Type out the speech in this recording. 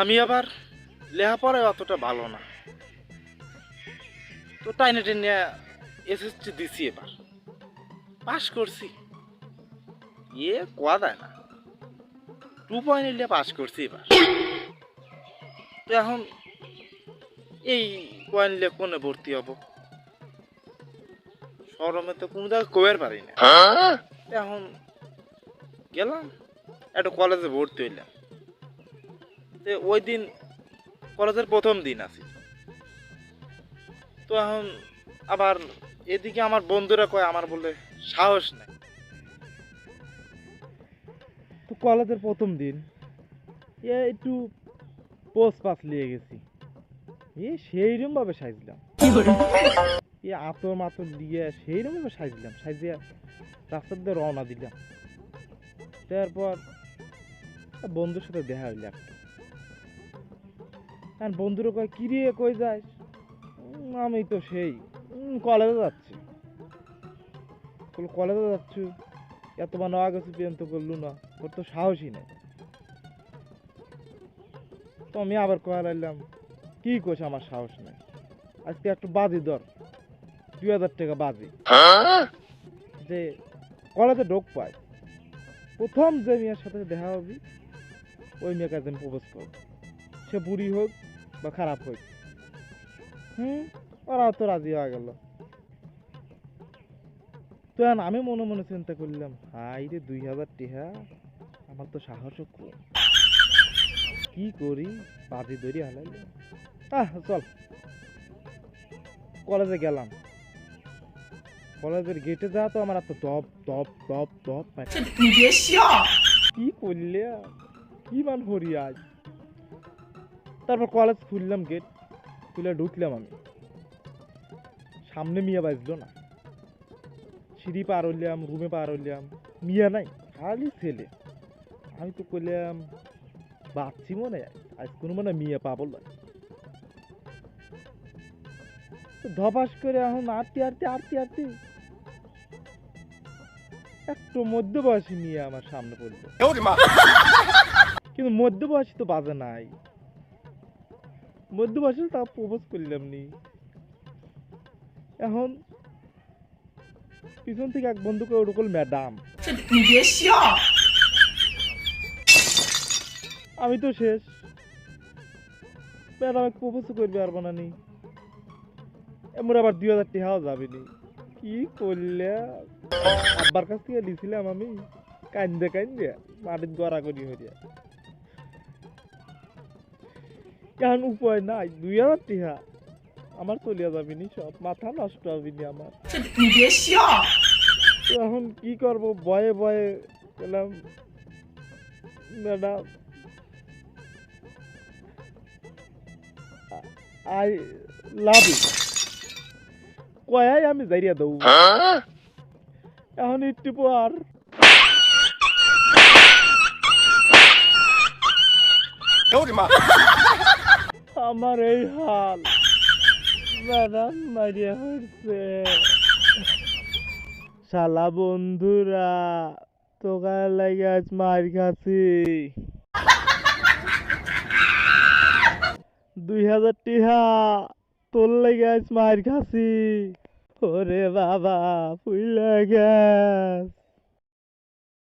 আমি আবার লেখাপড়ায় অতটা ভালো না, তো টাইনে টেনে এসএসসি দিছি, এবার পাস করছি। কোয়া যায় না, 2 পয়েন্ট নিয়ে পাস করছি এবার। তো এখন এই পয়েন্ট নিয়ে কোনে ভর্তি হব, শরমে তো কোনো জায়গায় কবের পারি না। এখন গেলাম একটা কলেজে ভর্তি হইলাম। তো ওই দিন কলেজের প্রথম দিন আছি। তো এখন আবার এদিকে আমার বন্ধুরা কয় আমার বলে সাহস নাই। তো কলেজের প্রথম দিন একটু পোস্ট পাস নিয়ে গেছি, সেইরকম ভাবে সাজলাম, আতর মাতর দিয়ে সেইরকম ভাবে সাজলাম, সাজিয়া রাস্তার দিয়ে রওনা দিলাম। তারপর বন্ধুর সাথে দেখা হইল একটা। আর বন্ধুরা কয় কিরে কই যাস? আমি তো সেই কলেজে যাচ্ছি। কলেজে যাচ্ছি, এত মানে আগে পর্যন্ত করলু না, তোর তো সাহসই নেই। তো আমি আবার কয়া লাগলাম, কি করছে আমার সাহস নেই, আজকে একটু বাজি ধর, 2000 টাকা বাজি, যে কলেজে ঢোক পায়, প্রথম যে মেয়ের সাথে দেখা হবি ওই মেয়েকে একদিন প্রপোজ করব, সে বুড়ি হোক বা খারাপ হোক। ওরাও তো রাজি হয়ে গেল। তো আমি মনে মনে চিন্তা করলাম, হাই রে 2000 টাকা, আমার তো সাহসও কম, কি করি, বাজি ধরি হালাইলাম। চল কলেজে গেলাম। কলেজের গেটে যা তো আমার এত দপ দপ দপ দপ, কি করলে, কি মান হরি আজ। তারপর কলেজ খুললাম, গেট খুলে ঢুকলাম। আমি সামনে মিয়া বাজলো না, সিঁড়ি পার হইলাম, রুমে পার হইলাম, মিয়া নাই, খালি ছেলে। আমি তো করলাম বাচ্চি মনে আজ কোনো মানে মিয়া পাবো না। ধপাস করে এখন আটটি আটটি আটটি আটটি একটু মধ্যবয়সী মিয়া আমার সামনে পড়লো, কিন্তু মধ্যবয়সী তো বাজে নাই, মধ্যবয়সী তা প্রপোজ করলাম নি। এখন পিছন থেকে এক বন্ধুকে ওরকম ম্যাডাম, আমি তো শেষ, ম্যাডাম প্রপোজ করবে আর বানানি, এমন আবার 2000 টাকাও যাবে নি। কি করলে, আব্বার কাছ থেকে দিছিলাম আমি, কান্দে কান্দে মাটির গড়া করি হইয়া। এখন উপায় নাই, 2000 টাকা আমার চলিয়া যাবি নি, সব মাথা নষ্ট হবি নি আমার। তো এখন কি করব, ভয়ে ভয়ে গেলাম, ম্যাডাম আই লাভ ইউ কয়াই আমি যাইয়া দৌ। এখন একটু পর আমার এই হাল, ম্যাডাম মারিয়া হচ্ছে। শালা বন্ধুরা তোকার লাগে আজ মার খাচ্ছি, 2000 টাকা তোর লাগে আজ মার খাচ্ছি। ওরে বাবা ফুইলা গেছ।